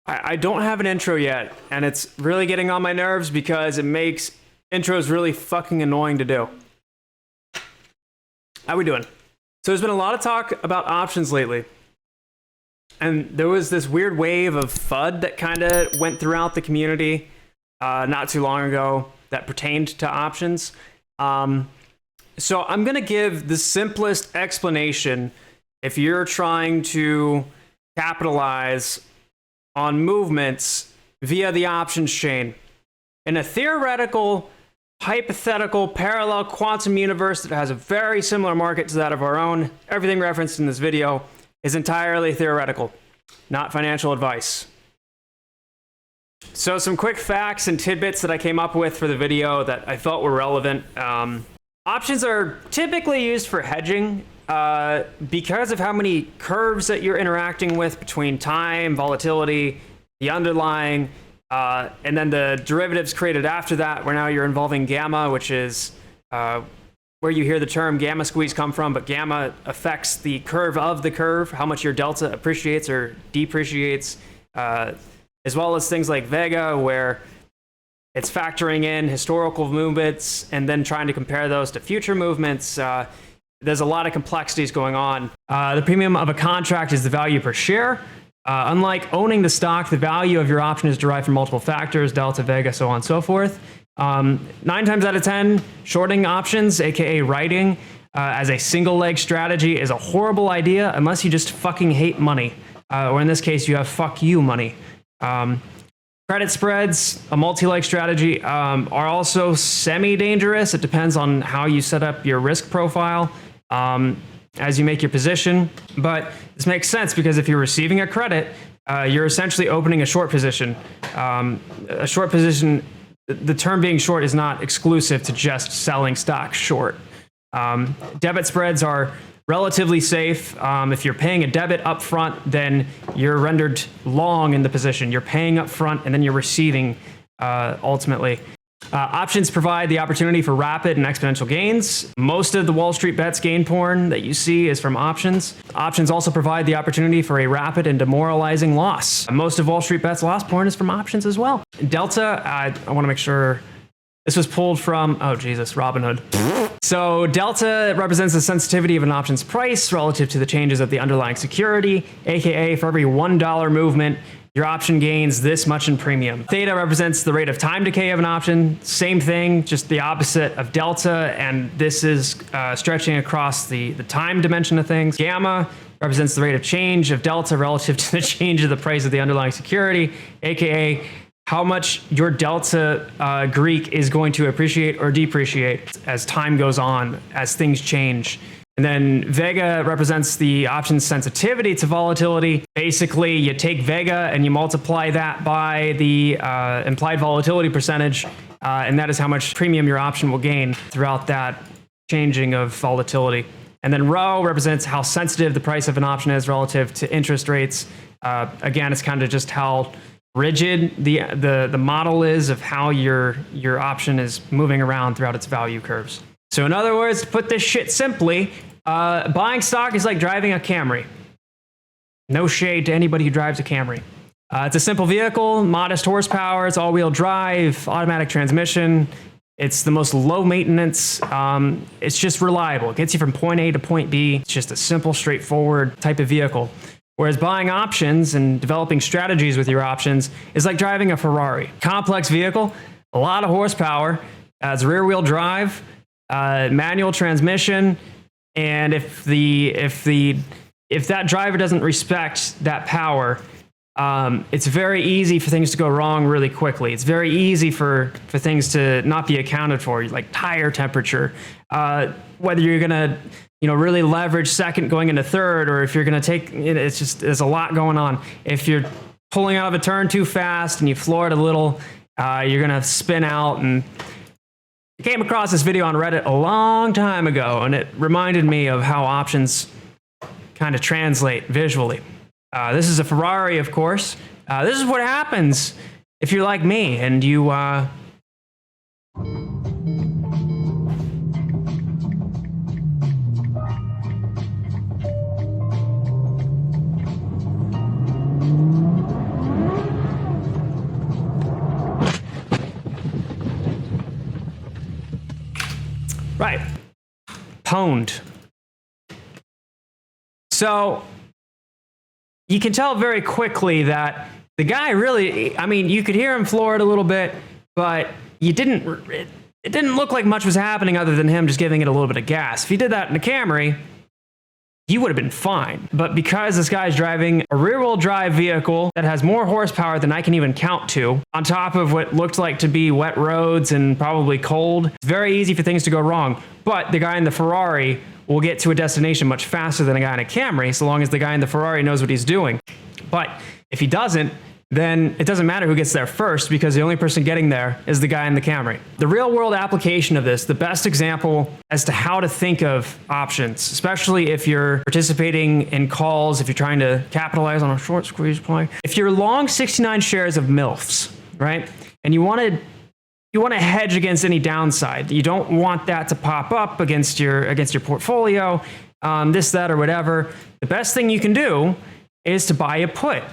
I don't have an intro yet, and it's really getting on my nerves because it makes intros really fucking annoying to do. How we doing? So there's been a lot of talk about options lately. And there was this weird wave of FUD that kind of went throughout the community not too long ago that pertained to options. So I'm going to give the simplest explanation if you're trying to capitalize on movements via the options chain. In a theoretical, hypothetical, parallel quantum universe that has a very similar market to that of our own, everything referenced in this video is entirely theoretical, not financial advice. So some quick facts and tidbits that I came up with for the video that I felt were relevant. Options are typically used for hedging because of how many curves that you're interacting with between time, volatility, the underlying, and then the derivatives created after that, where now you're involving gamma, which is where you hear the term gamma squeeze come from, but gamma affects the curve of the curve, how much your delta appreciates or depreciates, as well as things like vega, where it's factoring in historical movements and then trying to compare those to future movements. There's a lot of complexities going on. The premium of a contract is the value per share. Unlike owning the stock, the value of your option is derived from multiple factors, delta, vega, so on and so forth. 9 times out of 10, shorting options, aka writing, as a single leg strategy is a horrible idea unless you just fucking hate money. Or in this case, you have fuck you money. Credit spreads, a multi-leg strategy, are also semi-dangerous. It depends on how you set up your risk profile as you make your position. But this makes sense because if you're receiving a credit, you're essentially opening a short position. A short position, the term being short is not exclusive to just selling stock short. Debit spreads are relatively safe. If you're paying a debit up front, then you're rendered long in the position. You're paying up front and then you're receiving ultimately. Options provide the opportunity for rapid and exponential gains. Most of the Wall Street bets gain porn that you see is from options. Options also provide the opportunity for a rapid and demoralizing loss. Most of Wall Street bets loss porn is from options as well. Delta, I want to make sure this was pulled from, oh Jesus, Robinhood. So delta represents the sensitivity of an option's price relative to the changes of the underlying security, aka for every $1 movement, your option gains this much in premium. Theta represents the rate of time decay of an option. Same thing, just the opposite of delta, and this is stretching across the time dimension of things. Gamma represents the rate of change of delta relative to the change of the price of the underlying security, aka how much your delta Greek is going to appreciate or depreciate as time goes on, as things change. And then vega represents the option's sensitivity to volatility. Basically, you take vega and you multiply that by the implied volatility percentage, and that is how much premium your option will gain throughout that changing of volatility. And then rho represents how sensitive the price of an option is relative to interest rates. Again, it's kind of just how rigid the model is of how your option is moving around throughout its value curves. So in other words, to put this shit simply, buying stock is like driving a Camry. No shade to anybody who drives a Camry. It's a simple vehicle, modest horsepower, it's all-wheel drive, automatic transmission. It's the most low maintenance. It's just reliable. It gets you from point A to point B. It's just a simple, straightforward type of vehicle. Whereas buying options and developing strategies with your options is like driving a Ferrari. Complex vehicle, a lot of horsepower, it's rear-wheel drive, manual transmission, and if that driver doesn't respect that power, it's very easy for things to go wrong really quickly. It's very easy for things to not be accounted for, like tire temperature, whether you're gonna really leverage second going into third, or if you're gonna take, it's just, there's a lot going on. If you're pulling out of a turn too fast and you floor it a little, you're gonna spin out. And I came across this video on Reddit a long time ago, and it reminded me of how options kind of translate visually. This is a Ferrari, of course. This is what happens if you're like me and you owned. So you can tell very quickly that the guy really, I mean, you could hear him floor it a little bit, but it didn't look like much was happening other than him just giving it a little bit of gas. If he did that in a Camry, you would have been fine. But because this guy's driving a rear-wheel drive vehicle that has more horsepower than I can even count to, on top of what looked like to be wet roads and probably cold, it's very easy for things to go wrong. But the guy in the Ferrari will get to a destination much faster than a guy in a Camry, so long as the guy in the Ferrari knows what he's doing. But if he doesn't, then it doesn't matter who gets there first, because the only person getting there is the guy in the Camry. The real world application of this, the best example as to how to think of options, especially if you're participating in calls, if you're trying to capitalize on a short squeeze play. If you're long 69 shares of MILFs, right? And you want to hedge against any downside. You don't want that to pop up against your portfolio, this, that, or whatever. The best thing you can do is to buy a put.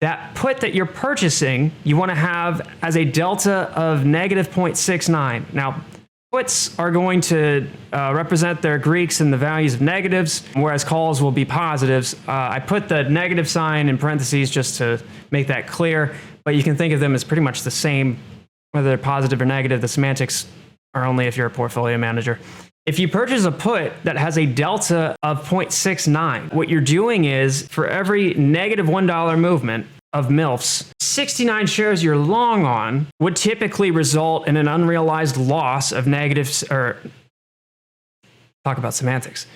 That put that you're purchasing, you want to have as a delta of negative 0.69. Now, puts are going to represent their Greeks and the values of negatives, whereas calls will be positives. I put the negative sign in parentheses just to make that clear, but you can think of them as pretty much the same, whether they're positive or negative. The semantics are only if you're a portfolio manager. If you purchase a put that has a delta of 0.69, what you're doing is for every negative $1 movement of MILFs, 69 shares you're long on would typically result in an unrealized loss of negatives, or talk about semantics.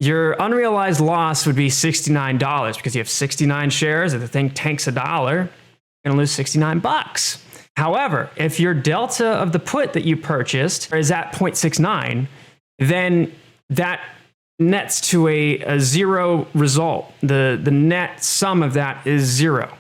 Your unrealized loss would be $69 because you have 69 shares. If the thing tanks $1, you're going to lose 69 bucks. However, if your delta of the put that you purchased is at 0.69, then that nets to a zero result. The net sum of that is zero,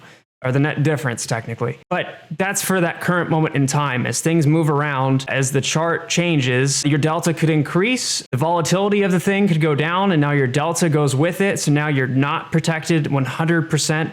or the net difference technically. But that's for that current moment in time. As things move around, as the chart changes, your delta could increase, the volatility of the thing could go down, and now your delta goes with it. So now you're not protected 100%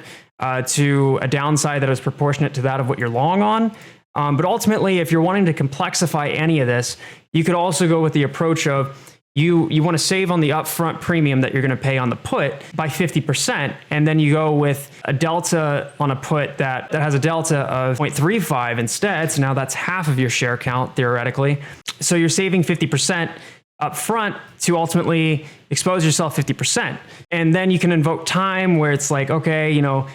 to a downside that is proportionate to that of what you're long on. But ultimately, if you're wanting to complexify any of this, you could also go with the approach of you want to save on the upfront premium that you're going to pay on the put by 50%, and then you go with a delta on a put that has a delta of 0.35 instead. So now that's half of your share count theoretically. So you're saving 50% up front to ultimately expose yourself 50%. And then you can invoke time where it's like, okay, you know,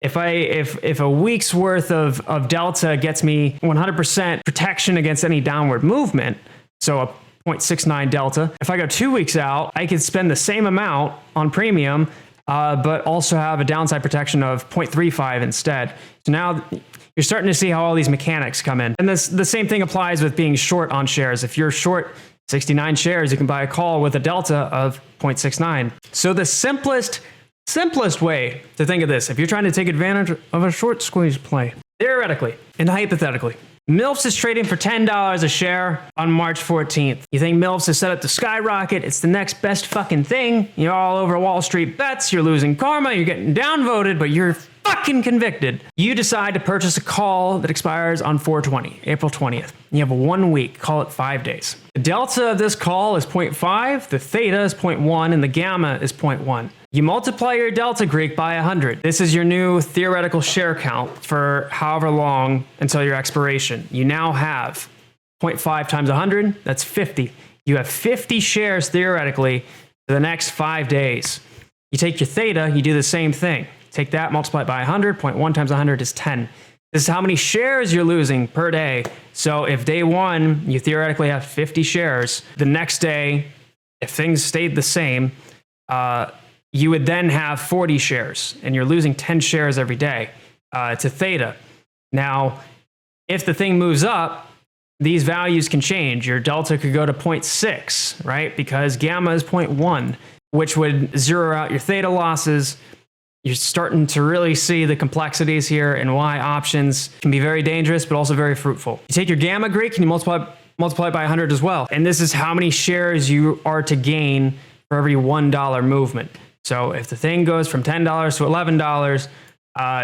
if a week's worth of delta gets me 100% protection against any downward movement, so a 0.69 delta, if I go 2 weeks out, I could spend the same amount on premium, but also have a downside protection of 0.35 instead. So now you're starting to see how all these mechanics come in. And the same thing applies with being short on shares. If you're short 69 shares, you can buy a call with a delta of 0.69. So the simplest way to think of this, if you're trying to take advantage of a short squeeze play, theoretically and hypothetically, MILFs is trading for $10 a share on March 14th. You think MILFs is set up to skyrocket? It's the next best fucking thing. You're all over Wall Street bets. You're losing karma. You're getting downvoted, but you're fucking convicted. You decide to purchase a call that expires on 4/20, April 20th. You have 1 week, call it 5 days. The delta of this call is 0.5, the theta is 0.1, and the gamma is 0.1. You multiply your delta Greek by 100. This is your new theoretical share count for however long until your expiration. You now have 0.5 times 100, that's 50. You have 50 shares theoretically for the next 5 days. You take your theta, you do the same thing. Take that, multiply it by 100, 0.1 times 100 is 10. This is how many shares you're losing per day. So if day one, you theoretically have 50 shares, the next day, if things stayed the same, you would then have 40 shares, and you're losing 10 shares every day to theta. Now, if the thing moves up, these values can change. Your delta could go to 0.6, right? Because gamma is 0.1, which would zero out your theta losses. You're starting to really see the complexities here and why options can be very dangerous, but also very fruitful. You take your gamma Greek and you multiply it by 100 as well. And this is how many shares you are to gain for every $1 movement. So if the thing goes from $10 to $11,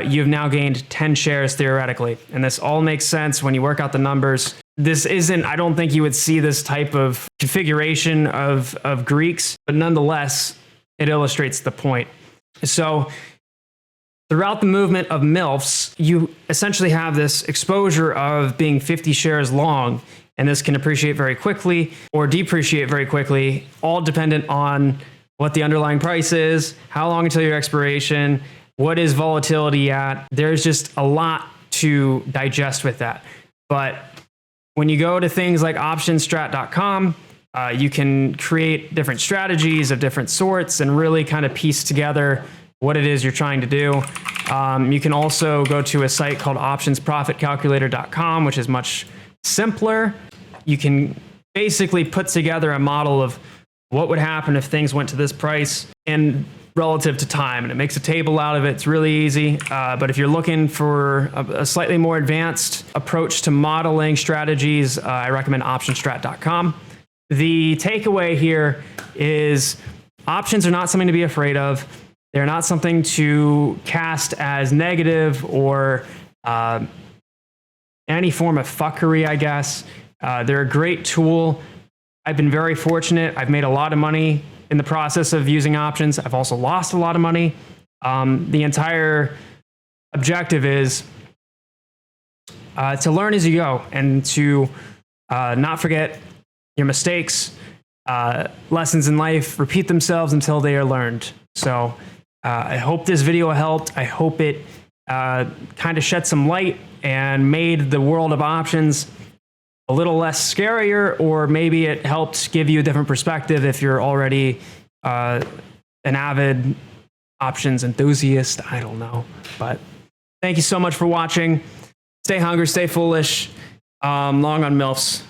you've now gained 10 shares theoretically. And this all makes sense when you work out the numbers. this isn't, I don't think you would see this type of configuration of Greeks, but nonetheless, it illustrates the point. So throughout the movement of MILFs, you essentially have this exposure of being 50 shares long, and this can appreciate very quickly or depreciate very quickly, all dependent on what the underlying price is, how long until your expiration, what is volatility at. There's just a lot to digest with that. But when you go to things like optionstrat.com, you can create different strategies of different sorts and really kind of piece together what it is you're trying to do. You can also go to a site called optionsprofitcalculator.com, which is much simpler. You can basically put together a model of what would happen if things went to this price and relative to time, and it makes a table out of it. It's really easy. But if you're looking for a slightly more advanced approach to modeling strategies, I recommend optionstrat.com. The takeaway here is options are not something to be afraid of. They're not something to cast as negative or any form of fuckery, I guess. They're a great tool. I've been very fortunate. I've made a lot of money in the process of using options. I've also lost a lot of money. The entire objective is to learn as you go and to not forget your mistakes. Lessons in life repeat themselves until they are learned. So I hope this video helped. I hope it kind of shed some light and made the world of options a little less scarier, or maybe it helped give you a different perspective if you're already an avid options enthusiast. I don't know. But thank you so much for watching. Stay hungry, stay foolish. Long on MILFs.